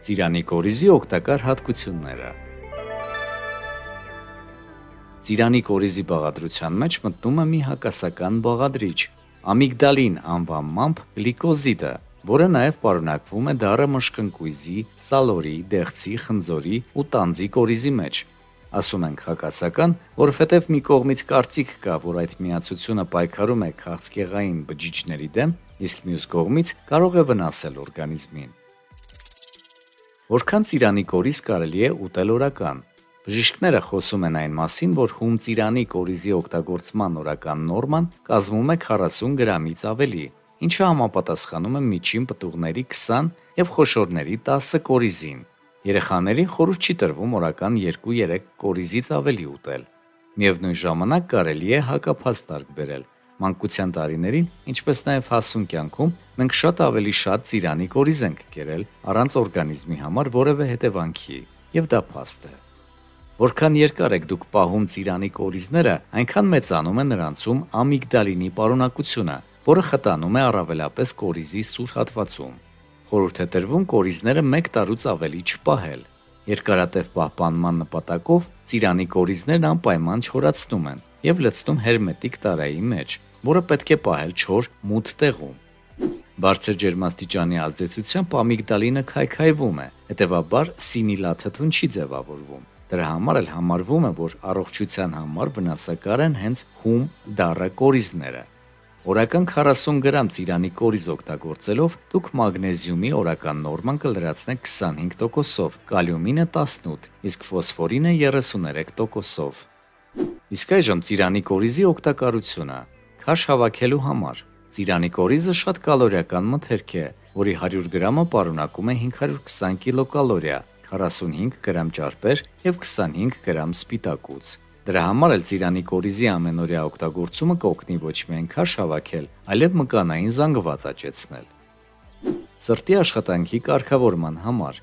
Ծիրանի կորիզի օգտակար հատկությունները։ Ծիրանի կորիզի բաղադրության մեջ մտնում է մի հակասական բաղադրիչ՝ ամիգդալին անվանմամբ գլիկոզիդը, որը նաև պարունակվում է դառը մշկընկույզի, սալորի, դեղցի, խնձորի ու տանձի կորիզի մեջ։ Ասում ենք հակասական, որովհետև մի կողմից կարծիք կա, որ այդ միացությունը պայքարում է քաղցկեղային բջիջների դեմ, իսկ մյուս կողմից կարող է վնասել օրգանիզմին։ Որքան ծիրանի կորիզ կարելի է ուտել օրական։ Բժիշկները խոսում են այն մասին, որ հում ծիրանի կորիզի օգտագործման օրական նորման կազմում է 40 գրամից ավելի, ինչը համապատասխանում է միջին պտուղների 20 և խոշորների 10 կորիզին։ Երեխաներին խորհուրդ չի տրվում օրական 2-3 կորիզից ավելի ուտել։ Միևնույն ժամանակ կարելի է հակափաստարկ բերել։ Մանկության տարիներին, ինչպես նաև հասուն կյանքում, մենք ավելի շատ ծիրանի կորիզ ենք կերել առանց օրգանիզմի համար որևէ հետևանքի, և դա փաստ է։ Որքան երկար եք դուք պահում ծիրանի կորիզները, այնքան մեծանում է նրանցում ամիգդալինի պարունակությունը, որը խտանում է առավելապես կորիզի սուր հատվածում։ Խորհուրդ է տրվում կորիզները 1 տարուց ավելի չպահել։ Երկարատև պահպանման նպատակով ծիրանի կորիզներն անպայման չորացնում են և լցնում հերմետիկ տարայի մեջ, որը պետք է պահել չոր, մութ տեղում։ Բարձր ջերմաստիճանի ազդեցությամբ ամիգդալինը քայքայվում է, հետևաբար սինիլաթթուն չի ձևավորվում։ Դրա համար էլ համարվում է, որ առողջության համար վնասակար են հենց հում դառը կորիզները։ Օրական 40 գրամ ծիրանի կորիզ օգտագործելով դուք մագնեզիումի օրական նորման կլրացնեք 25%-ով, կալիումինը 18%, իսկ ֆոսֆորինը 33%-ով։ Իսկ այժմ ծիրանի կորիզի օգտակարությունը։ Քաշ հավաքելու համար։ Ծիրանի կորիզը շատ կալորիական մթերք է, որի 100 գրամը պարունակում է 520 կիլոկալորիա, 45 գրամ ճարպեր և 25 գրամ սպիտակուց։ Դրա համար էլ ծիրանի կորիզի ամենօրյա օգտագործումը կօգնի ոչ միայն քաշ հավաքել, այլև մկանային զանգված աճեցնել։ Սրտի աշխատանքի կարգավորման համար։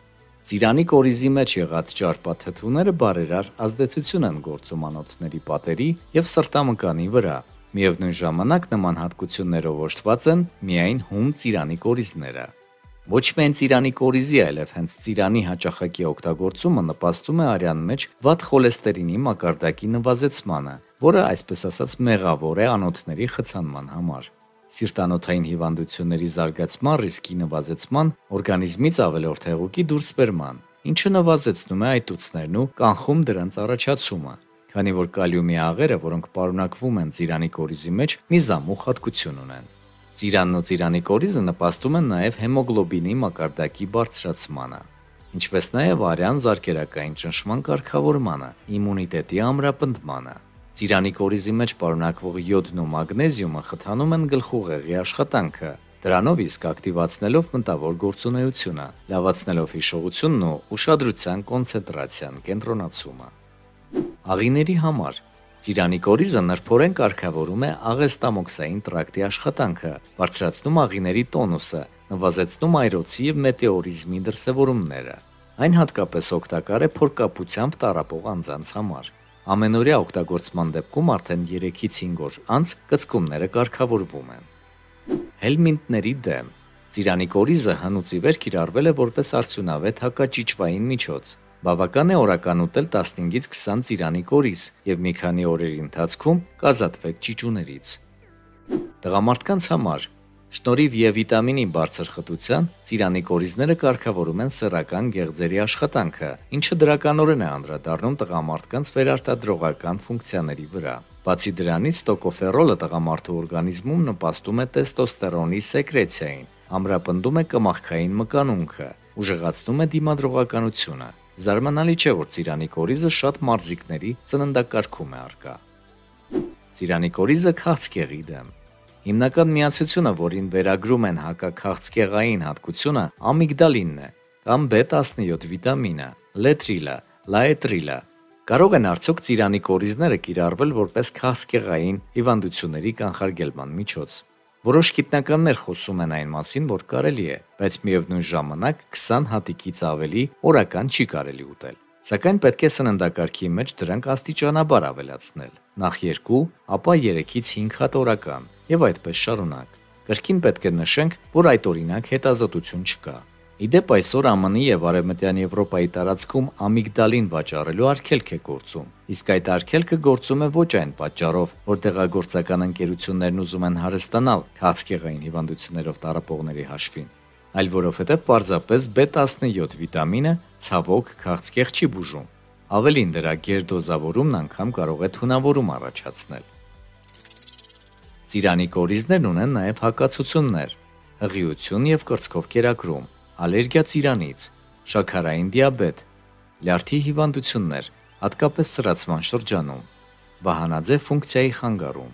Ծիրանի կորիզի մեջ եղած ճարպաթթուները բարերար ազդեցություն են գործում անոթների պատերի և սրտամկանի վրա։ Միևնույն ժամանակ նման հատկություններով օժտված են միայն հում ծիրանի կորիզները։ Ոչ միայն ծիրանի կորիզի, այլև հենց ծիրանի հաճախակի օգտագործումը նպաստում է արյան մեջ վատ խոլեստերինի մակարդակի նվազեցմանը, որը, այսպես ասած, մեղավոր է անոթների խցանման համար։ Սիրտանոթային հիվանդությունների զարգացման ռիսկի նվազեցման, օրգանիզմից ավելորդ հեղուկի դուրսբերման, ինչը նվազեցնում է այտուցներն ու կանխում դրանց առաջացումը, քանի որ կալիումի աղերը, որոնք պարունակվում են ծիրանի կորիզի մեջ, մի զամուղ հատկություն ունեն։ Ծիրանն ու ծիրանի կորիզը նպաստում են նաև հեմոգլոբինի մակարդակի բարձրացմանը, ինչպես նաև արյան զարկերակային ճնշման կարգավորմանը, իմունիտետի ամրապնդմանը։ Ծիրանի կորիզի մեջ պարունակվող յոդն ու մագնեզիումը խթանում են գլխուղեղի աշխատանքը, դրանով իսկ ակտիվացնելով մտավոր գործունեությունը, լավացնելով հիշողությունն ու ուշադրության կոնցենտրացիան կենտրոնացումը։ Աղիների համար ծիրանի կորիզը նրբորեն կարգավորում է աղեստամոքսային տրակտի աշխատանքը, բարձրացնում աղիների տոնուսը, նվազեցնում այրոցի և մետեորիզմի դրսևորումները։ Այն հատկապես օգտակար է փորկապությամբ տառապող անձանց համար։ Ամենօրյա օգտագործման դեպքում արդեն 3-ից 5 օր անց կծկումները կարգավորվում են։ Հելմինտների դեմ։ Ծիրանի կորիզը հնուց ի վեր կիրառվել է որպես արդյունավետ հակաճիճվային միջոց։ Բավական է օրական ուտել 15-ից 20 ծիրանի կորիզ և մի քանի օրերի ընթացքում կազատվեք ճիճուներից։ Տղամարդկանց համար շնորհիվ Է վիտամինի բարձր խտության, ծիրանի կորիզները կարգավորում են սեռական գեղձերի աշխատանքը, ինչը դրականորեն է անդրադառնում տղամարդկանց վերարտադրողական ֆունկցիաների վրա։ Բացի դրանից, տոկոֆերոլը տղամարդու օրգանիզմում նպաստում է տեստոստերոնի սեկրեցիային, ամրապնդում է կմախքային մկանունքը, ուժեղացնում է դիմադրողականությունը։ Զարմանալի չէ, որ ծիրանի կորիզը շատ մարզիկների ծննդակարգում է առկա։ Ծիրանի կորիզը քաղցկեղի դեմ։ Հիմնական միացությունը, որին վերագրում են հակաքաղցկեղային հատկությունը, ամիգդալինն է, կամ B17 վիտամինը, լետրիլը, լաետրիլը։ Կարող են արդյոք ծիրանի կորիզները կիրառվել որպես քաղցկեղային հիվանդությունների կանխարգելման միջոց։ Որոշ գիտնականներ խոսում են այն մասին, որ կարելի է, բայց միևնույն ժամանակ 20 հատիկից ավելի օրական չի կարելի ուտել։ Սակայն պետք է սննդակարգի մեջ դրանք աստիճանաբար ավելացնել, նախ 2, ապա 3-ից 5 հատ օրական, և այդպես շարունակ։ Կրկին պետք է նշենք, որ այդ օրինակ հետազոտություն չկա։ Իդեպ այսօր ԱՄՆ-ի եւ Արևմտյան Եվրոպայի տարածքում ամիգդալին վաճառելու արգելք է գործում, իսկ այդ արգելքը գործում է ոչ այն պատճառով, որ դեղագործական ընկերություններն ուզում են հարստանալ քաղցկեղային հիվանդություններով տառապողների հաշվին, այլ որովհետեւ պարզապես B17 վիտամինը ցավոք քաղցկեղ չի բուժում, ավելին դրա գերդոզավորումն անգամ կարող է թունավորում առաջացնել։ Ծիրանի կորիզներն ունեն նաեւ հակացություններ, հղիություն եւ կրծքով կերակրում, ալերգիա ծիրանից, շաքարային դիաբետ, լյարդի հիվանդություններ, հատկապես սրացման շրջանում, վահանաձև ֆունկցիայի խանգարում։